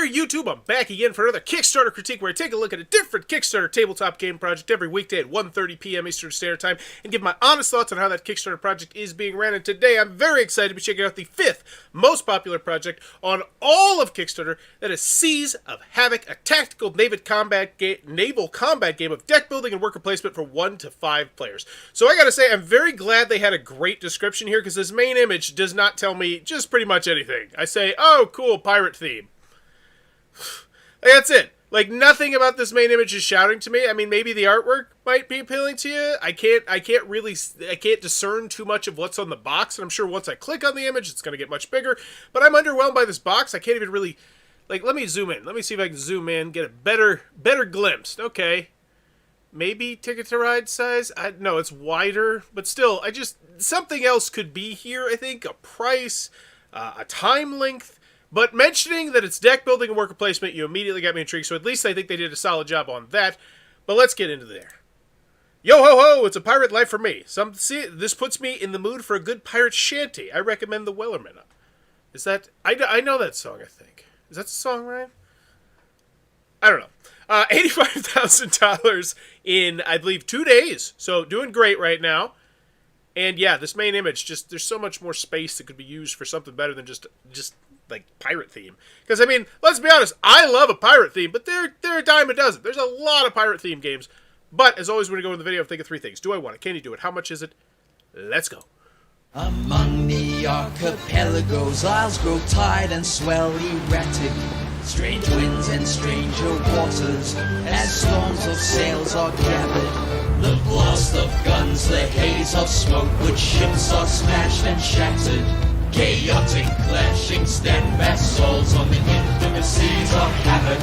there, YouTube? I'm back again for another Kickstarter critique where I take a look at a different Kickstarter tabletop game project every weekday at 1:30 p.m. Eastern Standard Time and give my honest thoughts on how that Kickstarter project is being ran. And today, I'm very excited to be checking out the 5th most popular project on all of Kickstarter. That is Seas of Havoc, a tactical naval combat game of deck building and worker placement for 1 to 5 players. So I gotta say, I'm very glad they had a great description here because this main image does not tell me just pretty much anything. I say, oh, cool, pirate theme. Like, that's it. Like, nothing about this main image is shouting to me. I mean, maybe the artwork might be appealing to you. I can't discern too much of what's on the box, and I'm sure once I click on the image, it's going to get much bigger. But I'm underwhelmed by this box. I can't even really, like, let me zoom in. Let me see if I can zoom in, get a better glimpse. Okay. Maybe Ticket to Ride size? No, it's wider, but still, something else could be here, I think. A price, a time length. But mentioning that it's deck building and worker placement, you immediately got me intrigued, so at least I think they did a solid job on that. But let's get into there. Yo ho ho, it's a pirate life for me. This puts me in the mood for a good pirate shanty. I recommend the Wellerman. Is that... I know that song, I think. Is that the song, Ryan? I don't know. $85,000 in, I believe, 2 days. So doing great right now. And yeah, this main image, there's so much more space that could be used for something better than just like pirate theme. Because I mean, let's be honest, I love a pirate theme, but they're a dime a dozen. There's a lot of pirate theme games. But as always, when you go in the video, I'm thinking 3 things. Do I want it? Can you do it? How much is it? Let's go. Among the archipelagos, isles grow tide and swell erratic. Strange winds and stranger waters, as storms of sails are gathered. The blast of guns, the haze of smoke, which ships are smashed and shattered. Chaotic clashing, steadfast souls on the infamous seas of havoc.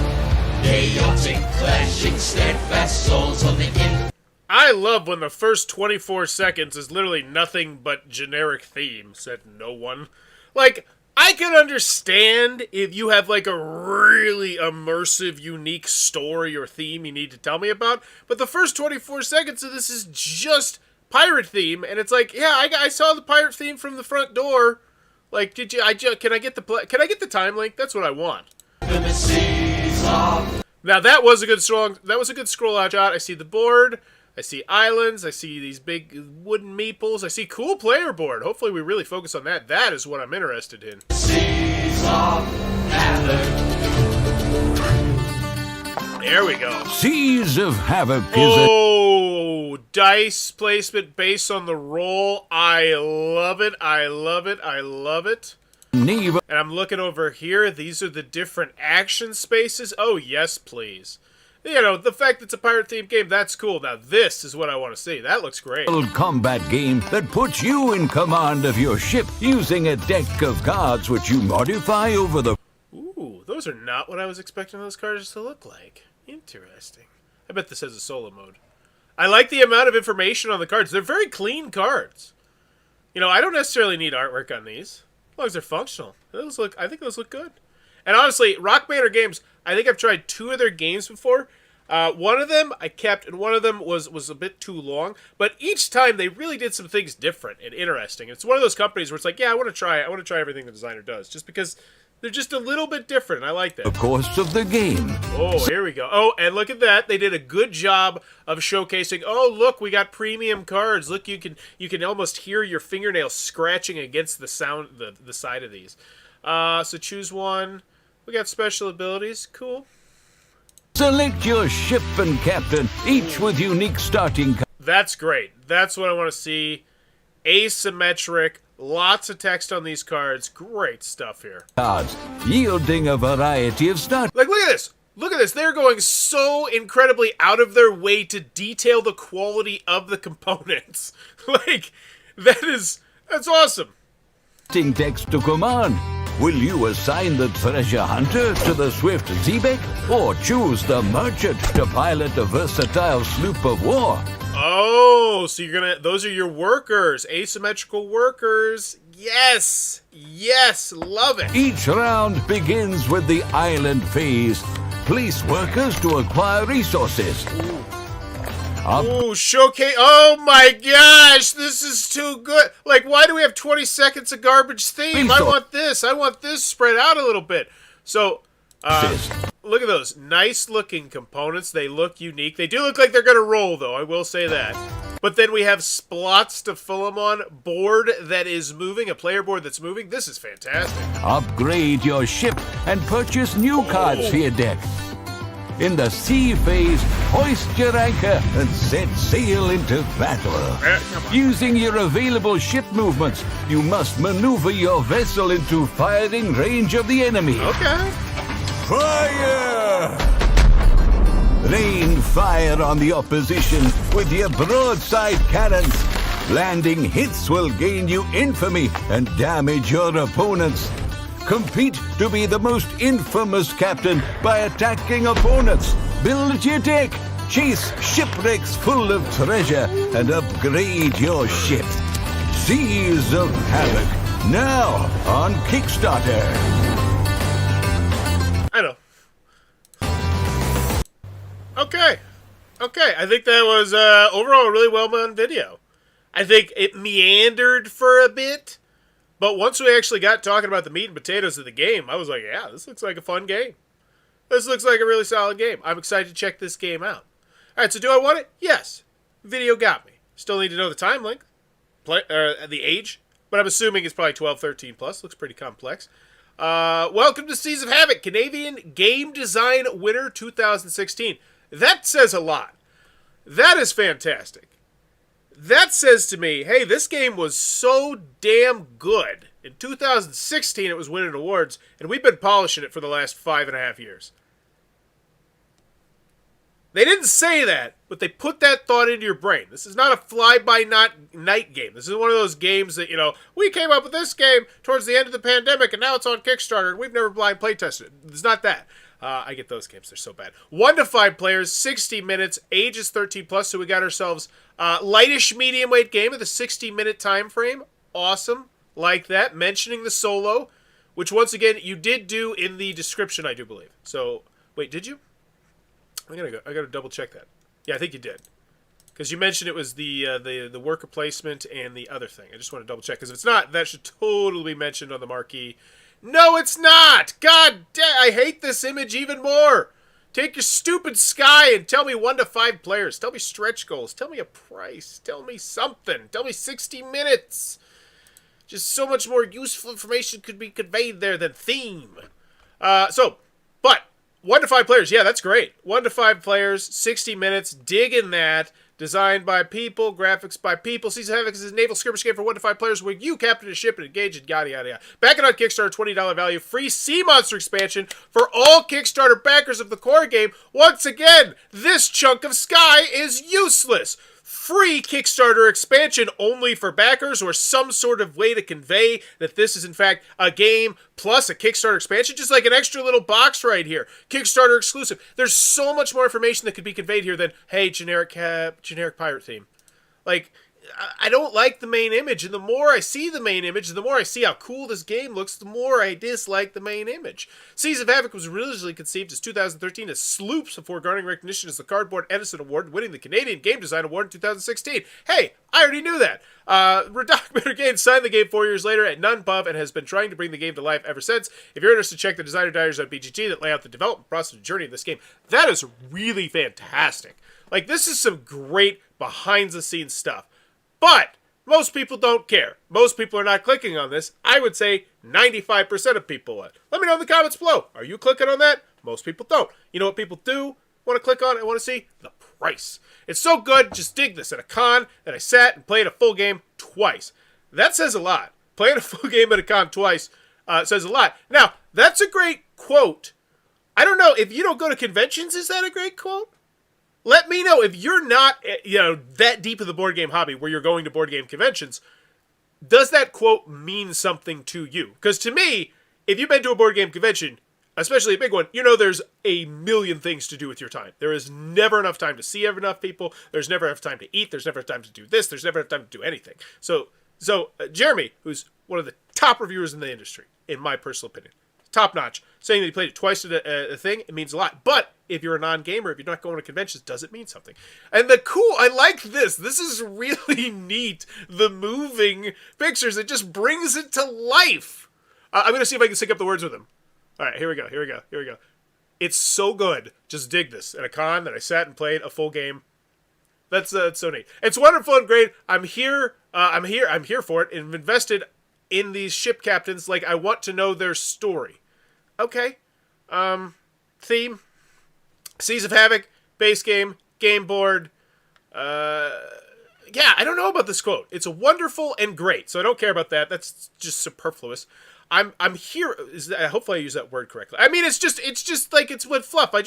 Chaotic clashing, steadfast souls on the I love when the first 24 seconds is literally nothing but generic theme, said no one. Like, I can understand if you have like a really immersive, unique story or theme you need to tell me about, but the first 24 seconds of this is just pirate theme, and it's like, yeah, I saw the pirate theme from the front door. Like, can I get the time link? That's what I want. Now that was a good scroll out shot. I see the board. I see islands. I see these big wooden meeples. I see cool player board. Hopefully we really focus on that. That is what I'm interested in. Seas of Havoc. There we go. Seas of Havoc is dice placement based on the roll. I love it. I love it. I love it. naval. And I'm looking over here. These are the different action spaces. Oh, yes, please. You know, the fact that it's a pirate-themed game, that's cool. Now, this is what I want to see. That looks great. Combat game that puts you in command of your ship using a deck of cards which you modify over the... Ooh, those are not what I was expecting those cards to look like. Interesting. I bet this has a solo mode. I like the amount of information on the cards. They're very clean cards. You know, I don't necessarily need artwork on these, as long as they're functional. I think those look good. And honestly, Rock Manor Games, I think I've tried 2 of their games before. One of them I kept, and one of them was a bit too long. But each time they really did some things different and interesting. It's one of those companies where it's like, yeah, I want to try everything the designer does, just because they're just a little bit different. I like that. The course of the game. Oh, here we go. Oh, and look at that. They did a good job of showcasing, oh, look, we got premium cards. Look, you can almost hear your fingernails scratching against the side of these. So choose one. We got special abilities. Cool. Select your ship and captain, each with unique starting cards. That's great. That's what I want to see. Asymmetric. Lots of text on these cards. Great stuff here. Yielding a variety of start. Like, look at this. Look at this. They're going so incredibly out of their way to detail the quality of the components. Like, that's awesome. Decks to command. Will you assign the treasure hunter to the swift Xebec, or choose the merchant to pilot the versatile sloop of war? Oh, so those are your workers, asymmetrical workers. Yes, yes, love it. Each round begins with the island phase. Place workers to acquire resources. Ooh, showcase. Oh my gosh, this is too good. Like, why do we have 20 seconds of garbage theme? I want this. I want this spread out a little bit. So, Look at those nice looking components. They look unique. They do look like they're going to roll, though. I will say that. But then we have splots to fill them on. Board that is moving. A player board that's moving. This is fantastic. Upgrade your ship and purchase new cards for your deck. In the sea phase, hoist your anchor and set sail into battle. Using your available ship movements, you must maneuver your vessel into firing range of the enemy. Okay. Fire! Rain fire on the opposition with your broadside cannons. Landing hits will gain you infamy and damage your opponents. Compete to be the most infamous captain by attacking opponents. Build your deck, chase shipwrecks full of treasure, and upgrade your ship. Seas of Havoc, now on Kickstarter. I know. Okay. I think that was overall a really well-done video. I think it meandered for a bit. But once we actually got talking about the meat and potatoes of the game, I was like, yeah, this looks like a fun game. This looks like a really solid game. I'm excited to check this game out. All right, so do I want it? Yes. Video got me. Still need to know the time length, the age, but I'm assuming it's probably 12, 13 plus. Looks pretty complex. Welcome to Seas of Havoc, Canadian Game Design Winner 2016. That says a lot. That is fantastic. That says to me, hey, this game was so damn good. In 2016, it was winning awards, and we've been polishing it for the last 5.5 years. They didn't say that, but they put that thought into your brain. This is not a fly-by-night game. This is one of those games that, we came up with this game towards the end of the pandemic, and now it's on Kickstarter, and we've never blind play tested it. It's not that. I get those games. They're so bad. 1 to 5 players, 60 minutes, age is 13 plus, so we got ourselves lightish medium weight game with a 60-minute time frame. Awesome. Like that. Mentioning the solo, which once again, you did do in the description, I do believe. So, wait, did you? I gotta double check that. Yeah, I think you did. Because you mentioned it was the worker placement and the other thing. I just want to double check, because if it's not, that should totally be mentioned on the marquee. No, it's not! God damn, I hate this image even more! Take your stupid sky and tell me 1 to 5 players. Tell me stretch goals. Tell me a price. Tell me something. Tell me 60 minutes. Just so much more useful information could be conveyed there than theme. But 1 to 5 players. Yeah, that's great. 1 to 5 players, 60 minutes. Digging that. Designed by people, graphics by people. Seas of Havoc is a naval skirmish game for 1 to 5 players where you captain a ship and engage in yada yada yada. Back it on Kickstarter, $20 value. Free Sea Monster expansion for all Kickstarter backers of the core game. Once again, this chunk of sky is useless. Free Kickstarter expansion only for backers, or some sort of way to convey that this is in fact a game plus a Kickstarter expansion, just like an extra little box right here. Kickstarter exclusive. There's so much more information that could be conveyed here than, hey, generic pirate theme. Like, I don't like the main image, and the more I see the main image, the more I see how cool this game looks, the more I dislike the main image. Seas of Havoc was originally conceived as 2013 as Sloops before garnering recognition as the Cardboard Edison Award, winning the Canadian Game Design Award in 2016. Hey, I already knew that. Redocumentor Games signed the game 4 years later at Nunpub and has been trying to bring the game to life ever since. If you're interested, check the designer diaries on BGG that lay out the development process and journey of this game. That is really fantastic. Like, this is some great behind-the-scenes stuff. But most people don't care. Most people are not clicking on this. I would say 95% of people are. Let me know in the comments below. Are you clicking on that? Most people don't. You know what people do want to click on and want to see? The price. It's so good. Just dig this. At a con that I sat and played a full game twice. That says a lot. Playing a full game at a con twice says a lot. Now, that's a great quote. I don't know. If you don't go to conventions, is that a great quote? Let me know if you're not, that deep in the board game hobby where you're going to board game conventions. Does that quote mean something to you? Because to me, if you've been to a board game convention, especially a big one, there's a million things to do with your time. There is never enough time to see enough people. There's never enough time to eat. There's never enough time to do this. There's never enough time to do anything. So Jeremy, who's one of the top reviewers in the industry, in my personal opinion, top notch, saying that he played it twice at a thing, it means a lot. But if you're a non-gamer, if you're not going to conventions, does it mean something? And I like this. This is really neat. The moving pictures, it just brings it to life. I'm going to see if I can sync up the words with him. All right, here we go. It's so good. Just dig this. At a con that I sat and played a full game. That's so neat. It's wonderful and great. I'm here. I'm here for it. And I've invested in these ship captains. Like, I want to know their story. Okay. Theme. Seas of Havoc. Base game. Game board. Yeah, I don't know about this quote. It's wonderful and great. So I don't care about that. That's just superfluous. I'm here. Hopefully I use that word correctly. I mean, it's just like, it's with fluff. I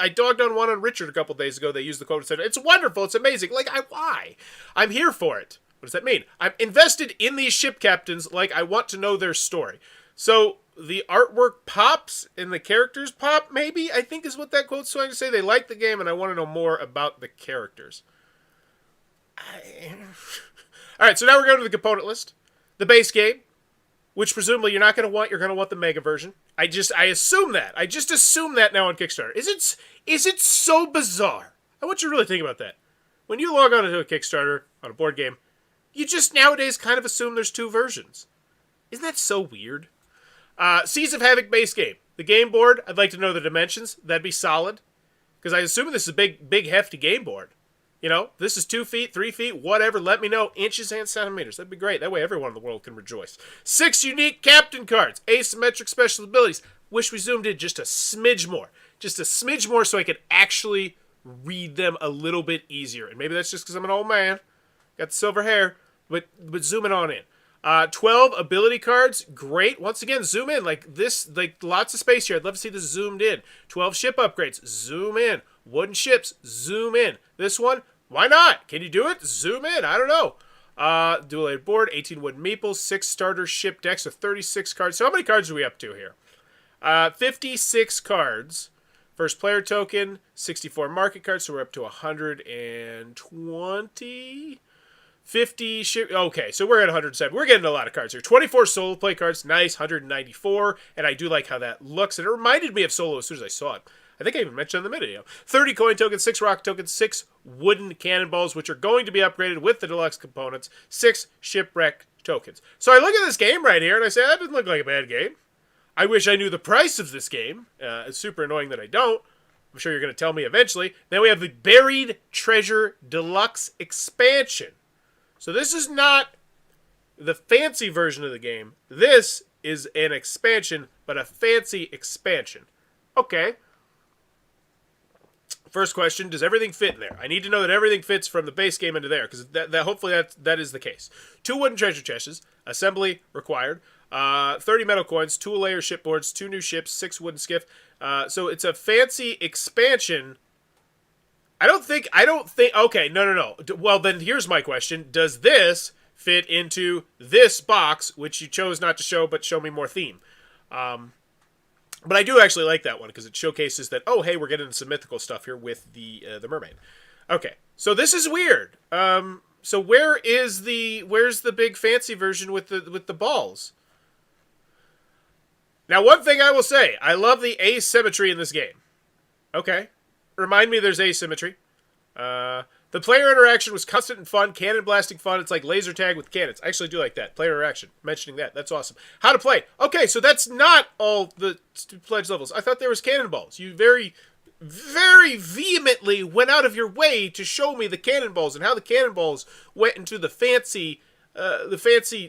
dogged on one on Richard a couple days ago. They used the quote and said, it's wonderful. It's amazing. Like, why? I'm here for it. What does that mean? I'm invested in these ship captains. Like, I want to know their story. So the artwork pops and the characters pop, maybe, I think is what that quote's trying to say. They like the game and I want to know more about the characters. All right, so now we're going to the component list. The base game, which presumably you're not going to want. You're going to want the mega version. I assume that. I just assume that now on Kickstarter. Is it so bizarre? I want you to really think about that. When you log on to a Kickstarter on a board game, you just nowadays kind of assume there's two versions. Isn't that so weird? Seas of Havoc base game. The game board, I'd like to know the dimensions. That'd be solid. Because I assume this is a big, hefty game board. You know, this is 2 feet, 3 feet, whatever. Let me know. Inches and centimeters. That'd be great. That way everyone in the world can rejoice. 6 unique captain cards. Asymmetric special abilities. Wish we zoomed in just a smidge more. Just a smidge more so I could actually read them a little bit easier. And maybe that's just because I'm an old man. Got the silver hair. But zooming on in. 12 ability cards. Great. Once again, zoom in. Like this, like lots of space here. I'd love to see this zoomed in. 12 ship upgrades. Zoom in. Wooden ships. Zoom in. This one. Why not? Can you do it? Zoom in. I don't know. Dual-layered board, 18 wooden meeples, 6 starter ship decks, so 36 cards. So how many cards are we up to here? 56 cards. First player token, 64 market cards, so we're up to 120. 50 ship. Okay, so we're at 107. We're getting a lot of cards here. 24 solo play cards. Nice. 194. And I do like how that looks. And it reminded me of solo as soon as I saw it. I think I even mentioned in the video. 30 coin tokens, 6 rock tokens, 6 wooden cannonballs, which are going to be upgraded with the deluxe components, 6 shipwreck tokens. So I look at this game right here, and I say, that doesn't look like a bad game. I wish I knew the price of this game. It's super annoying that I don't. I'm sure you're going to tell me eventually. Then we have the Buried Treasure Deluxe Expansion. So this is not the fancy version of the game. This is an expansion, but a fancy expansion. Okay. First question, does everything fit in there? I need to know that everything fits from the base game into there, because hopefully that is the case. 2 wooden treasure chests, assembly required, 30 metal coins, 2 layer shipboards, 2 new ships, 6 wooden skiff. So it's a fancy expansion. I don't think, okay, no. Well, then here's my question. Does this fit into this box, which you chose not to show, but show me more theme? But I do actually like that one because it showcases that, oh, hey, we're getting some mythical stuff here with the mermaid. Okay, so this is weird. So where's the big fancy version with the balls? Now, one thing I will say, I love the asymmetry in this game. Okay, remind me there's asymmetry. The player interaction was constant and fun, cannon blasting fun. It's like laser tag with cannons. I actually do like that. Player interaction. Mentioning that. That's awesome. How to play. Okay, so that's not all the pledge levels. I thought there was cannonballs. You very, very vehemently went out of your way to show me the cannonballs and how the cannonballs went into the fancy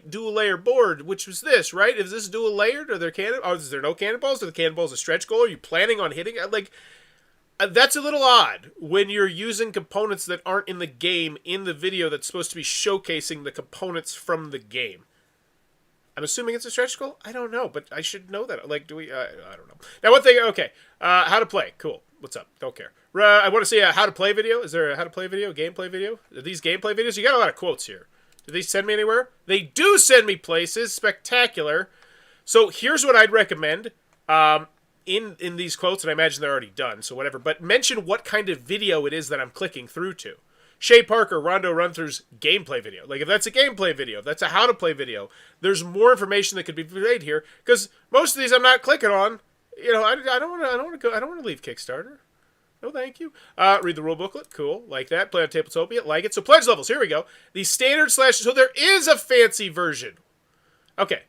dual layer board, which was this, right? Is this dual layered? Are there is there no cannonballs? Are the cannonballs a stretch goal? Are you planning on hitting it? Like, that's a little odd when you're using components that aren't in the game in the video that's supposed to be showcasing the components from the game. I'm assuming it's a stretch goal? I don't know, but I should know that. Like, do we? I don't know. Now, one thing, okay. How to play. Cool. What's up? Don't care. I want to see a how to play video. Is there a how to play video? Gameplay video? Are these gameplay videos? You got a lot of quotes here. Do they send me anywhere? They do send me places. Spectacular. So here's what I'd recommend. In these quotes, and I imagine they're already done, so whatever, but mention what kind of video it is that I'm clicking through to. Shay Parker, Rondo Run-Through's gameplay video. Like, if that's a gameplay video, if that's a how-to-play video, there's more information that could be relayed here, because most of these I'm not clicking on. You know, I don't want to leave Kickstarter. No, thank you. Read the rule booklet. Cool. Like that. Play on Tabletopia. Like it. So, pledge levels. Here we go. The standard / so there is a fancy version. Okay.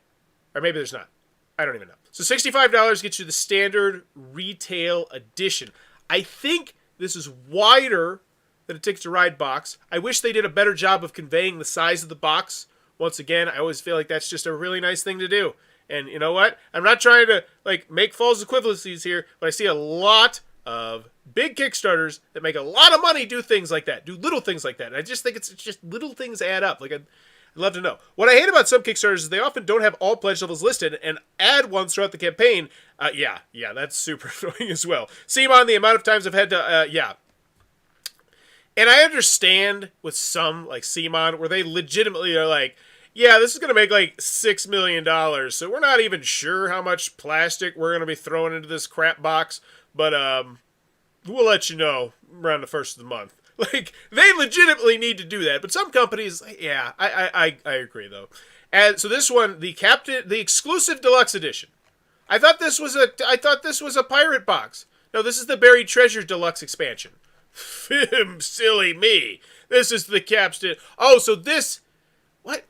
Or maybe there's not. I don't even know. So $65 gets you the standard retail edition. I think this is wider than a Ticket to Ride box. I wish they did a better job of conveying the size of the box. Once again, I always feel like that's just a really nice thing to do. And you know what? I'm not trying to make false equivalencies here, but I see a lot of big Kickstarters that make a lot of money do things like that, do little things like that. And I just think it's just little things add up. I'd love to know. What I hate about some Kickstarters is they often don't have all pledge levels listed and add ones throughout the campaign. Yeah, that's super annoying as well. Seamon, the amount of times I've had to, And I understand with some, like Seamon, where they legitimately are like, yeah, this is going to make like $6 million, so we're not even sure how much plastic we're going to be throwing into this crap box, but we'll let you know around the first of the month. Like, they legitimately need to do that, but some companies, yeah, I agree, though. And so this one, the exclusive deluxe edition. I thought this was a pirate box. No, this is the Buried Treasure Deluxe Expansion. Silly me. This is the capstan. Oh, so this...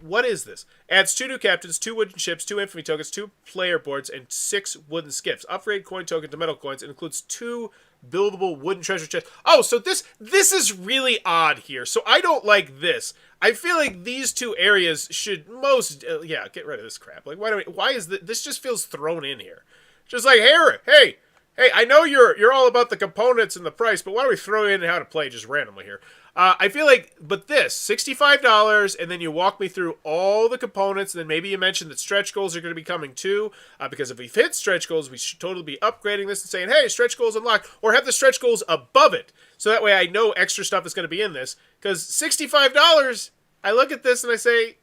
What is this? Adds 2 new captains, 2 wooden ships, 2 infantry tokens, 2 player boards, and 6 wooden skiffs. Upgrade coin token to metal coins. It includes 2 buildable wooden treasure chests. Oh, so this is really odd here. So I don't like this. I feel like these 2 areas should get rid of this crap. Like, why is this just feels thrown in here? Just like, hey, I know you're all about the components and the price, but why don't we throw in how to play just randomly here? I feel like, but this, $65, and then you walk me through all the components, and then maybe you mention that stretch goals are going to be coming too, because if we've hit stretch goals, we should totally be upgrading this and saying, hey, stretch goals unlocked, or have the stretch goals above it, so that way I know extra stuff is going to be in this, because $65, I look at this and I say,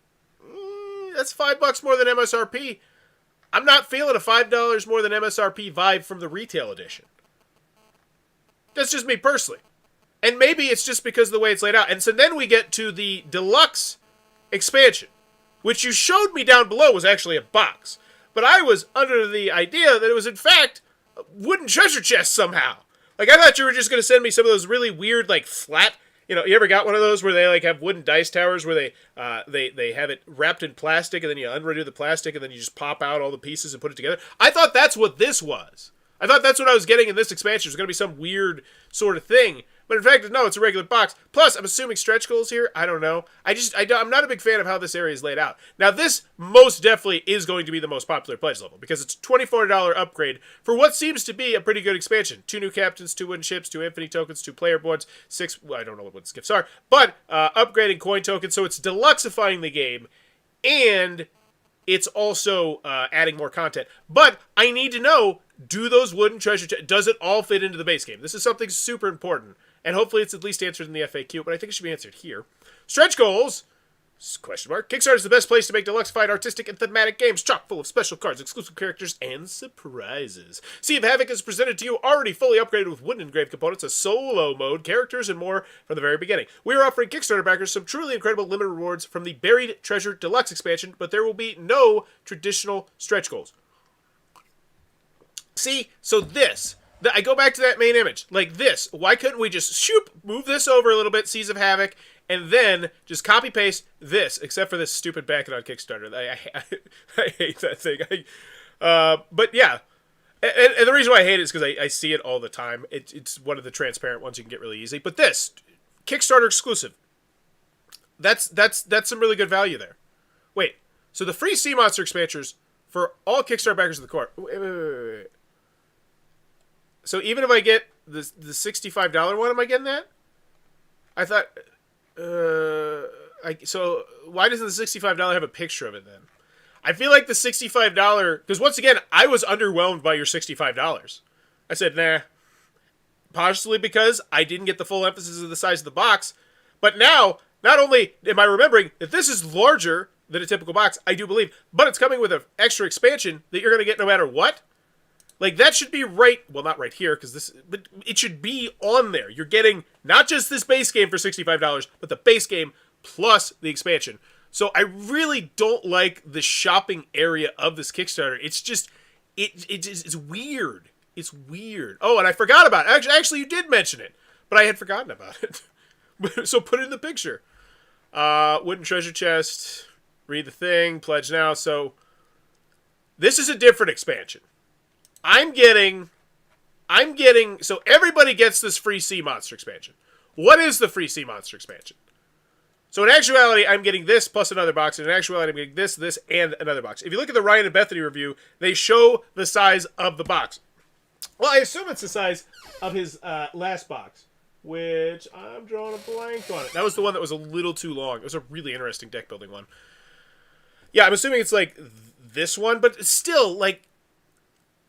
that's $5 more than MSRP. I'm not feeling a $5 more than MSRP vibe from the retail edition. That's just me personally. And maybe it's just because of the way it's laid out. And so then we get to the Deluxe Expansion, which you showed me down below was actually a box. But I was under the idea that it was, in fact, a wooden treasure chest somehow. Like, I thought you were just going to send me some of those really weird, flat... You ever got one of those where they, have wooden dice towers where they have it wrapped in plastic, and then you undo the plastic, and then you just pop out all the pieces and put it together? I thought that's what this was. I thought that's what I was getting in this expansion. It was going to be some weird sort of thing. But in fact, no, it's a regular box. Plus, I'm assuming stretch goals here. I don't know. I'm not a big fan of how this area is laid out. Now, this most definitely is going to be the most popular pledge level because it's a $24 upgrade for what seems to be a pretty good expansion. 2 new captains, 2 wooden ships, 2 infinity tokens, 2 player boards, 6... Well, I don't know what skiffs are. But upgrading coin tokens, so it's deluxifying the game. And it's also adding more content. But I need to know, do those wooden treasure... does it all fit into the base game? This is something super important. And hopefully it's at least answered in the FAQ, but I think it should be answered here. Stretch goals? Question mark. Kickstarter is the best place to make deluxified, artistic, and thematic games chock full of special cards, exclusive characters, and surprises. Sea of Havoc is presented to you already fully upgraded with wooden engraved components, a solo mode, characters, and more from the very beginning. We are offering Kickstarter backers some truly incredible limited rewards from the Buried Treasure Deluxe Expansion, but there will be no traditional stretch goals. See? So this... I go back to that main image, like this. Why couldn't we just move this over a little bit, Seas of Havoc, and then just copy paste this, except for this stupid backing on Kickstarter. I hate that thing. But yeah, and the reason why I hate it is because I see it all the time. It's one of the transparent ones you can get really easy. But this Kickstarter exclusive, that's some really good value there. Wait, so the free Sea Monster expansions for all Kickstarter backers in the court. Wait. So even if I get the $65 one, am I getting that? I thought... so why doesn't the $65 have a picture of it then? I feel like the $65... Because once again, I was underwhelmed by your $65. I said, nah. Partially because I didn't get the full emphasis of the size of the box. But now, not only am I remembering that this is larger than a typical box, I do believe, but it's coming with an extra expansion that you're going to get no matter what. Like, that should be right... Well, not right here, because this... But it should be on there. You're getting not just this base game for $65, but the base game plus the expansion. So I really don't like the shopping area of this Kickstarter. It's just... It's weird. It's weird. Oh, and I forgot about it. Actually, you did mention it. But I had forgotten about it. So put it in the picture. Wooden treasure chest. Read the thing. Pledge now. So... This is a different expansion. I'm getting, so everybody gets this free sea monster expansion. What is the free sea monster expansion? So in actuality, I'm getting this plus another box, and in actuality, I'm getting this, and another box. If you look at the Ryan and Bethany review, they show the size of the box. Well, I assume it's the size of his last box, which I'm drawing a blank on it. That was the one that was a little too long. It was a really interesting deck building one. Yeah, I'm assuming it's like this one, but it's still, like,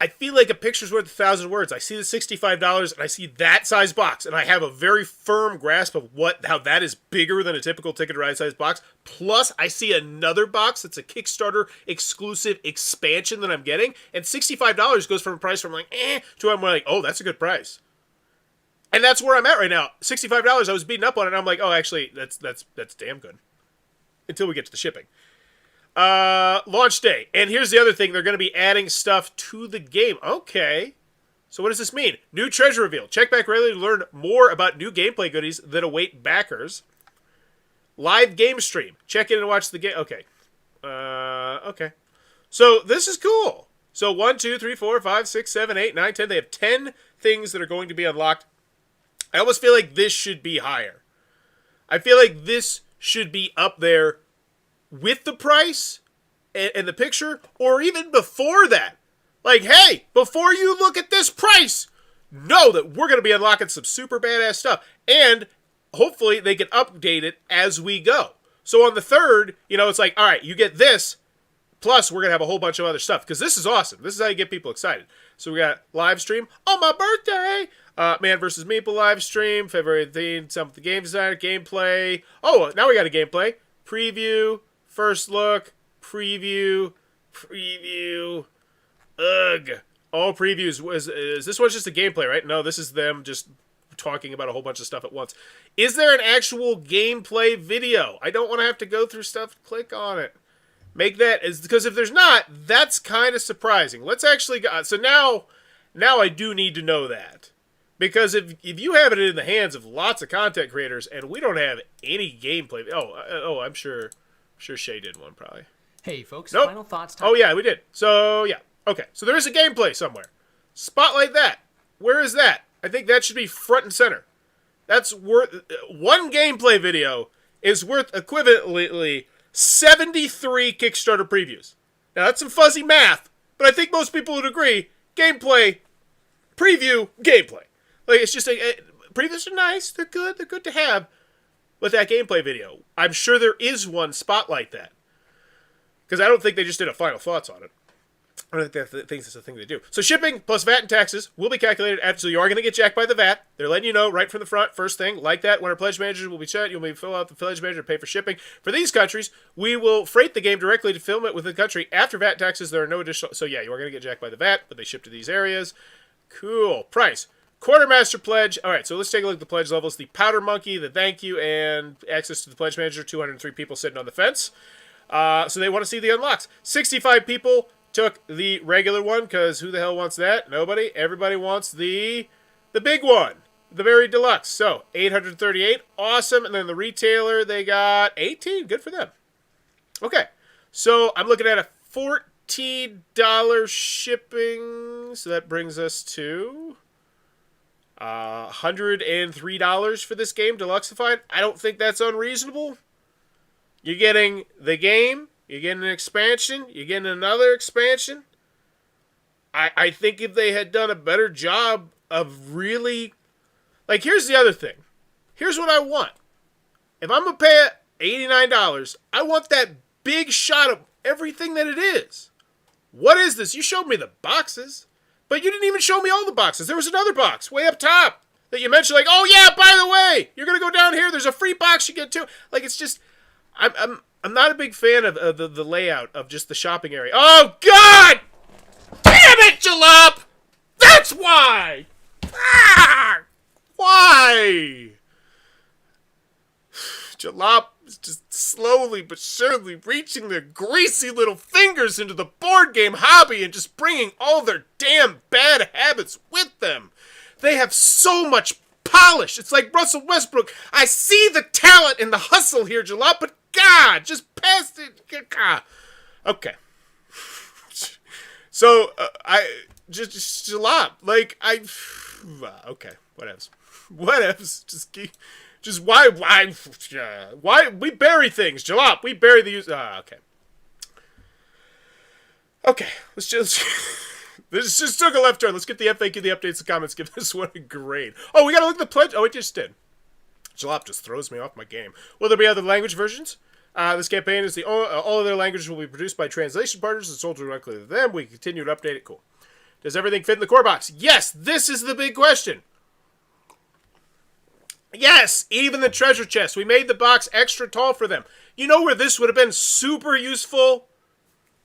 I feel like a picture's worth 1,000 words. I see the $65 and I see that size box, and I have a very firm grasp of how that is bigger than a typical Ticket to Ride size box. Plus, I see another box that's a Kickstarter exclusive expansion that I'm getting, and $65 goes from a price from like to I'm like, oh, that's a good price. And that's where I'm at right now. $65. I was beating up on it, and I'm like, oh, actually, that's damn good. Until we get to the shipping. Launch day. And here's the other thing. They're going to be adding stuff to the game. Okay. So what does this mean? New treasure reveal. Check back regularly to learn more about new gameplay goodies that await backers. Live game stream. Check in and watch the game. Okay. Okay. So this is cool. So 1, 2, 3, 4, 5, 6, 7, 8, 9, 10. They have 10 things that are going to be unlocked. I almost feel like this should be higher. I feel like this should be up there with the price and the picture, or even before that. Like, hey, before you look at this price, know that we're going to be unlocking some super badass stuff. And hopefully they can update it as we go. So on the 3rd, it's like, all right, you get this, plus we're going to have a whole bunch of other stuff. Because this is awesome. This is how you get people excited. So we got live stream on my birthday. Man vs. Meeple live stream, February 18th, some of the game designer, gameplay. Oh, now we got a gameplay. Preview. First look, preview. Ugh. All previews. Is this one's just a gameplay, right? No, this is them just talking about a whole bunch of stuff at once. Is there an actual gameplay video? I don't want to have to go through stuff. Click on it. Make that, because if there's not, that's kind of surprising. Let's actually go. So now I do need to know that. Because if you have it in the hands of lots of content creators and we don't have any gameplay. Oh, I'm sure Shay did one, probably. Hey, folks, nope. Final thoughts time. Oh, yeah, we did. So, yeah. Okay, so there is a gameplay somewhere. Spotlight that. Where is that? I think that should be front and center. That's worth... One gameplay video is worth equivalently 73 Kickstarter previews. Now, that's some fuzzy math, but I think most people would agree. Gameplay, preview, gameplay. Like, it's just... previews are nice. They're good. They're good to have. With that gameplay video, I'm sure there is one spotlight that. Because I don't think they just did a final thoughts on it. I don't think that's the thing they do. So shipping plus VAT and taxes will be calculated after, so you are going to get jacked by the VAT. They're letting you know right from the front, first thing, like that. When our pledge managers will be checked, you'll be fill out the pledge manager to pay for shipping. For these countries, we will freight the game directly to film it within the country. After VAT taxes, there are no additional... So yeah, you are going to get jacked by the VAT, but they ship to these areas. Cool. Price. Quartermaster pledge. All right, so let's take a look at the pledge levels. The Powder Monkey, the thank you, and access to the pledge manager. 203 people sitting on the fence. So they want to see the unlocks. 65 people took the regular one, because who the hell wants that? Nobody. Everybody wants the big one, the very deluxe. So 838, awesome. And then the retailer, they got 18. Good for them. Okay, so I'm looking at a $14 shipping. So that brings us to... $103 for this game, Deluxeified. I don't think that's unreasonable. You're getting the game, you're getting an expansion, you're getting another expansion. I think if they had done a better job of really... Like, here's the other thing. Here's what I want. If I'm going to pay $89, I want that big shot of everything that it is. What is this? You showed me the boxes. But you didn't even show me all the boxes. There was another box way up top that you mentioned, like, oh yeah, by the way, you're gonna go down here. There's a free box you get too. Like, it's just, I'm not a big fan of the layout of just the shopping area. Oh God, damn it, Jalop! That's why. Why? Jalop is just slowly but surely reaching their greasy little fingers into the board game hobby and just bringing all their damn bad habits with them. They have so much polish. It's like Russell Westbrook. I see the talent and the hustle here, Jalop, but God, just pass it. God. Okay. So, just jalop. Like, okay, whatevs. Whatevs. Why, we bury things, jalop. We bury the use, okay. Okay, let's just, this just took a left turn. Let's get the FAQ, the updates, the comments, give this one a grade. Oh, we gotta look at the pledge. Oh, it just did. Jalop just throws me off my game. Will there be other language versions? This campaign is all other languages will be produced by translation partners and sold directly to them. We continue to update it. Cool. Does everything fit in the core box? Yes, this is the big question. Yes, even the treasure chest. We made the box extra tall for them. You know where this would have been super useful?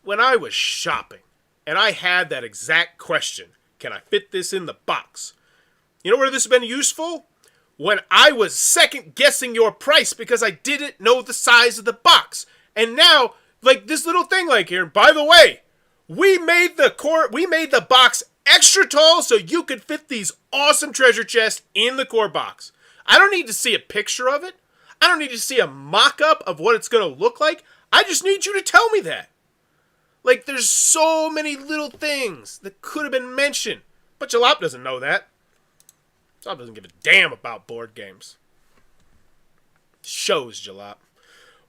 When I was shopping, and I had that exact question. Can I fit this in the box? You know where this would have been useful? When I was second guessing your price because I didn't know the size of the box. And now, like this little thing like here, by the way, we made the box extra tall so you could fit these awesome treasure chests in the core box. I don't need to see a picture of it. I don't need to see a mock-up of what it's going to look like. I just need you to tell me that. Like, there's so many little things that could have been mentioned. But Jalop doesn't know that. Jalop doesn't give a damn about board games. Shows Jalop.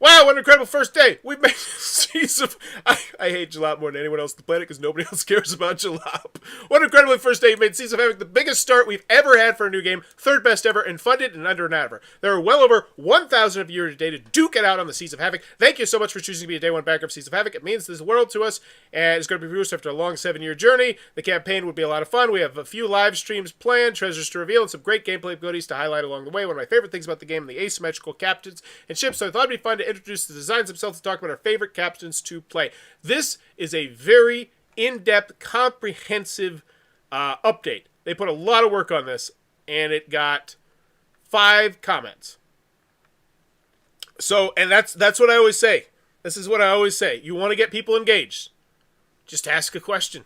Wow, what an incredible first day. We've made Seas of... I hate Jalop more than anyone else on the planet because nobody else cares about Jalop. What an incredible first day. You've made Seas of Havoc the biggest start we've ever had for a new game. Third best ever and funded in under an hour. There are well over 1,000 of you today to duke it out on the Seas of Havoc. Thank you so much for choosing to be a day one backer of Seas of Havoc. It means the world to us and it's going to be produced after a long 7-year journey. The campaign would be a lot of fun. We have a few live streams planned, treasures to reveal, and some great gameplay goodies to highlight along the way. One of my favorite things about the game are the asymmetrical captains and ships, so I thought it'd be fun to introduce the designs themselves to talk about our favorite captains to play. This is a very in-depth, comprehensive update. They put a lot of work on this, and it got 5 comments. So, and that's what I always say. This is what I always say. You want to get people engaged, just ask a question.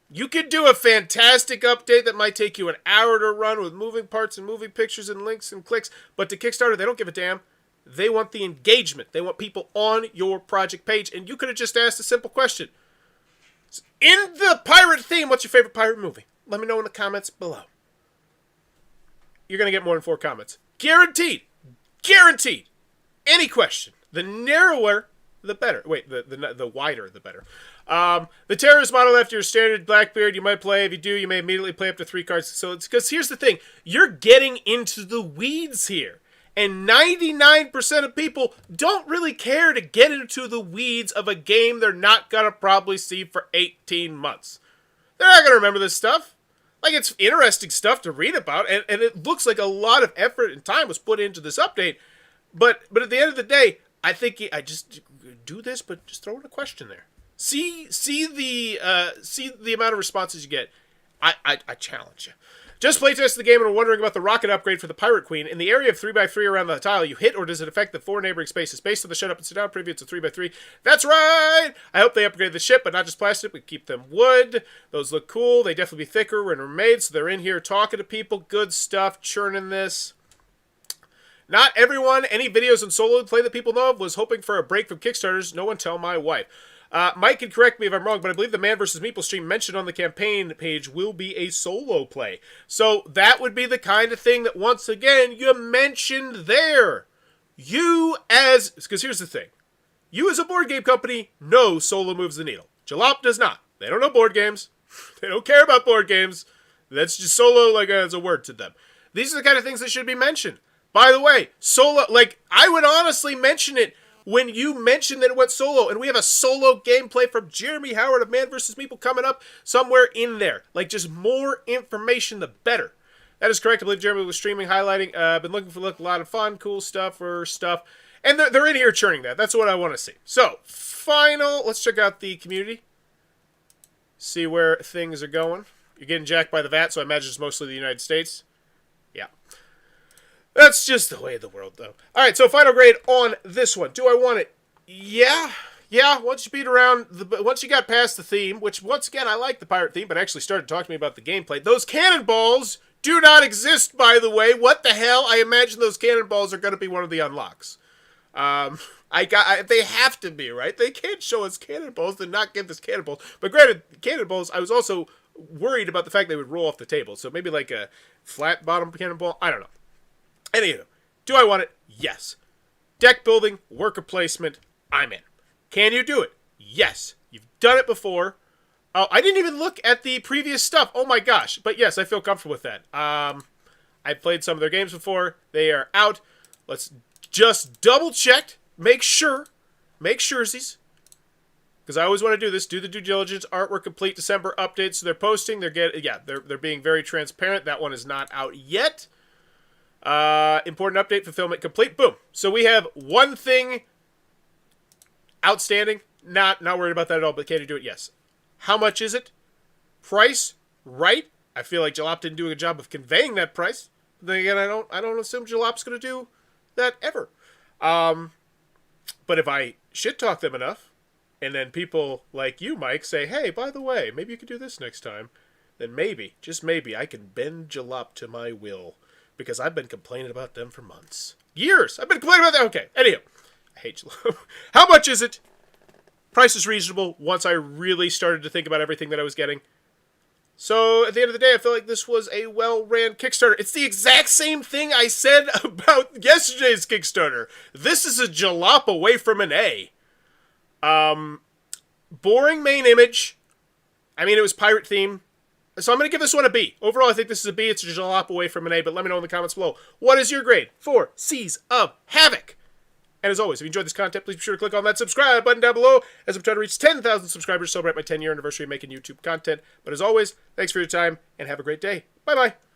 You could do a fantastic update that might take you an hour to run with moving parts and moving pictures and links and clicks, but to Kickstarter, they don't give a damn. They want the engagement. They want people on your project page. And you could have just asked a simple question. In the pirate theme, what's your favorite pirate movie? Let me know in the comments below. You're going to get more than 4 comments. Guaranteed. Guaranteed. Any question. The narrower, the better. Wait, the wider, the better. The terrorist model after your standard Blackbeard, you might play. If you do, you may immediately play up to 3 cards. So it's because here's the thing. You're getting into the weeds here. And 99% of people don't really care to get into the weeds of a game they're not going to probably see for 18 months. They're not going to remember this stuff. Like, it's interesting stuff to read about, and it looks like a lot of effort and time was put into this update. But at the end of the day, I think I just do this, but just throw in a question there. See the amount of responses you get. I challenge you. Just playtested the game and are wondering about the rocket upgrade for the Pirate Queen. In the area of 3x3 around the tile, you hit or does it affect the 4 neighboring spaces? Based on the shut up and sit down preview, it's a 3x3. That's right! I hope they upgrade the ship, but not just plastic. We keep them wood. Those look cool. They definitely be thicker when they're made, so they're in here talking to people. Good stuff. Churning this. Not everyone, any videos on solo play that people know of, was hoping for a break from Kickstarters. No one tell my wife. Mike can correct me if I'm wrong, but I believe the Man vs. Meeple stream mentioned on the campaign page will be a solo play. So that would be the kind of thing that, once again, you mentioned there. Because here's the thing. You as a board game company know solo moves the needle. Jalop does not. They don't know board games. They don't care about board games. That's just solo like as a word to them. These are the kind of things that should be mentioned. By the way, solo, like, I would honestly mention it when you mentioned that it went solo, and we have a solo gameplay from Jeremy Howard of Man vs. Meeple coming up somewhere in there. Like, just more information, the better. That is correct. I believe Jeremy was streaming, highlighting. Been looking for a lot of fun, cool stuff, or stuff. And they're in here churning that. That's what I want to see. So, let's check out the community. See where things are going. You're getting jacked by the VAT, so I imagine it's mostly the United States. Yeah. That's just the way of the world, though. All right, so final grade on this one. Do I want it? Yeah. Once you beat around, once you got past the theme, which, once again, I like the pirate theme, but actually started talking to me about the gameplay. Those cannonballs do not exist, by the way. What the hell? I imagine those cannonballs are going to be one of the unlocks. They have to be, right? They can't show us cannonballs and not give us cannonballs. But granted, cannonballs, I was also worried about the fact they would roll off the table. So maybe like a flat bottom cannonball. I don't know. Anywho, do I want it? Yes. Deck building, worker placement, I'm in. Can you do it? Yes. You've done it before. Oh, I didn't even look at the previous stuff. Oh my gosh. But yes, I feel comfortable with that. I played some of their games before. They are out. Let's just double check. Make sure. Make surezies. Because I always want to do this. Do the due diligence. Artwork complete. December updates. So they're posting. They're being very transparent. That one is not out yet. Important update. Fulfillment complete. Boom. So we have one thing outstanding. Not worried about that at all. But can you do it? Yes. How much is it? Price? Right. I feel like Jalop didn't do a good job of conveying that price. But then again, I don't assume Jalop's going to do that ever. But if I shit talk them enough, and then people like you, Mike, say, hey, by the way, maybe you could do this next time, then maybe, just maybe, I can bend Jalop to my will. Because I've been complaining about them for months. Years! I've been complaining about them. Okay, anyhow. I hate Jalop. How much is it? Price is reasonable once I really started to think about everything that I was getting. So, at the end of the day, I feel like this was a well-ran Kickstarter. It's the exact same thing I said about yesterday's Kickstarter. This is a Jalop away from an A. Boring main image. I mean, it was pirate theme. So I'm going to give this one a B. Overall, I think this is a B. It's a Jalop away from an A, but let me know in the comments below. What is your grade for Seas of Havoc? And as always, if you enjoyed this content, please be sure to click on that subscribe button down below as I'm trying to reach 10,000 subscribers to celebrate my 10-year anniversary of making YouTube content. But as always, thanks for your time and have a great day. Bye-bye.